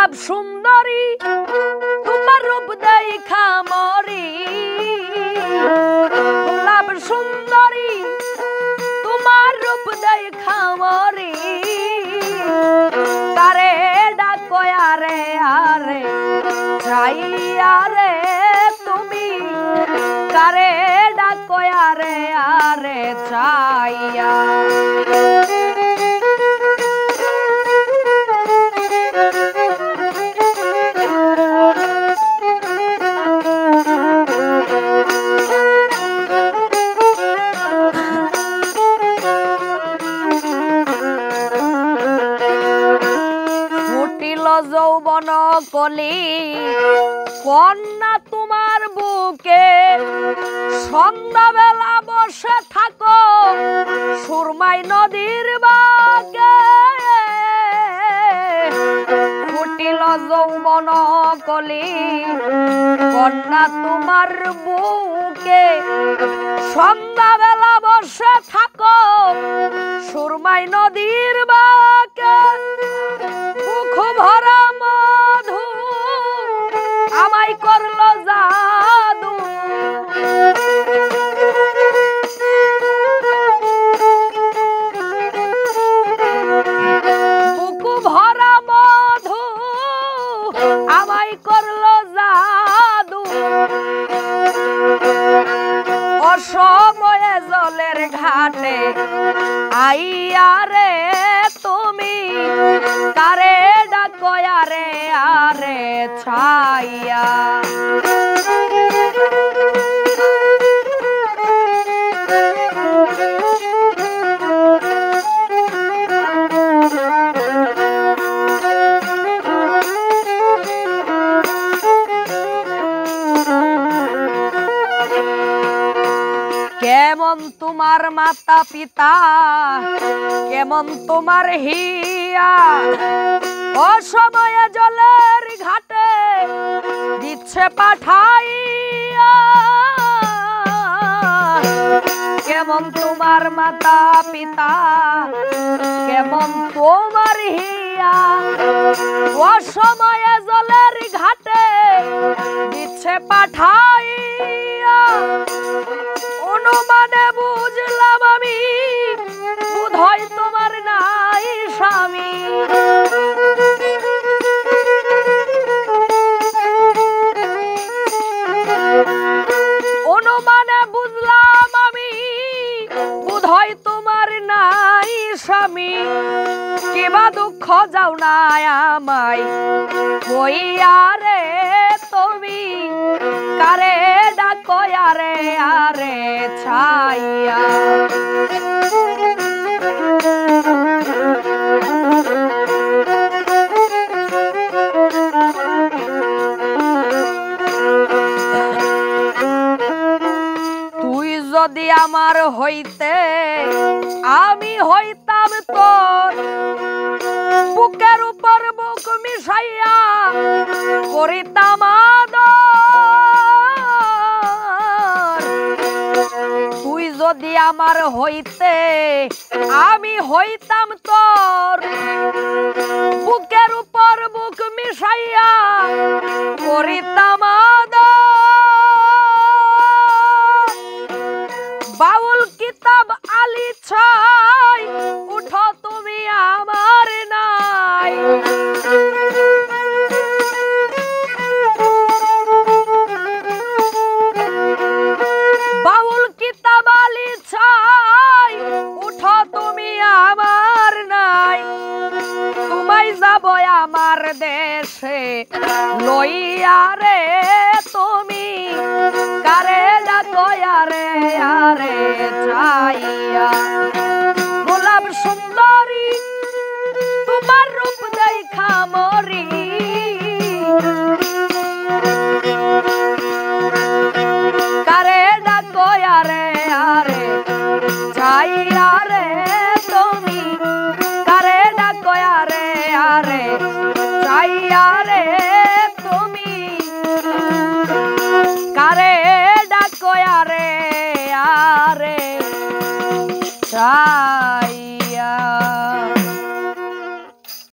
গোলাপ সুন্দরী তোমার রূপ দেখা মরি গোলাপ সুন্দরী তোমার রূপ দেখা মরি কারে ডাকো আরে আরে চাইয়া রে তুমি কারে ডাকো আরে আরে চাইয়া যৌবন কলি কন্যা তোমার বুকে সন্ধ্যাবেলা বসে থাকো সুরমাই নদীর বাগে ফুটিল যৌবন কলি কন্যা তোমার বুকে সন্ধ্যাবেলা বসে থাকো সুরমাই নদীর বাগে মুখ ভরা মধু আমায় করলো জাদু মুখ ভরা মধু আমায় করলো জাদু অসময়ে জলের ঘাটে আইয়া রে তুমি কারে ডাকো আরে আরে ছাইয়া কেমন তোমার মাতা পিতা কেমন তোমার হিয়া অসময়ে জলের ঘাটে দিচ্ছে পাঠাইয়া কেমন তোমার মাতা পিতা কেমন তোমার হিয়া অসময়ে জলের ঘাটে দিচ্ছে পাঠাইয়া অনুমানে বুঝলাম আমি বোধহয় তোমার নাই স্বামী অনুমানে বুঝলাম আমি বোধহয় তোমার নাই স্বামী কিবা দুঃখ যাও না আমায় কইয়া রে তুমি কারে ডাকো আরে আরে ছাইয়া তুই যদি আমার হইতে আমি হইতাম তোর বুকের উপর বুক মিশাইয়া করিতাম তুই যদি আমার হইতে আমি হইতাম তোর বুকের উপর বুক মিশাইয়া করিতাম বাউল কিতাব আলী ছাই উঠো তুমি আমার নাই বাউল কিতাব আলী ছাই উঠো তুমি আমার নাই তোমায় যাব আমার দেশে লইয়া রে তুমি কারে ডাকো আরে আরে চাইয়া গোলাপ সুন্দরী তোমার রূপ দেখা মরি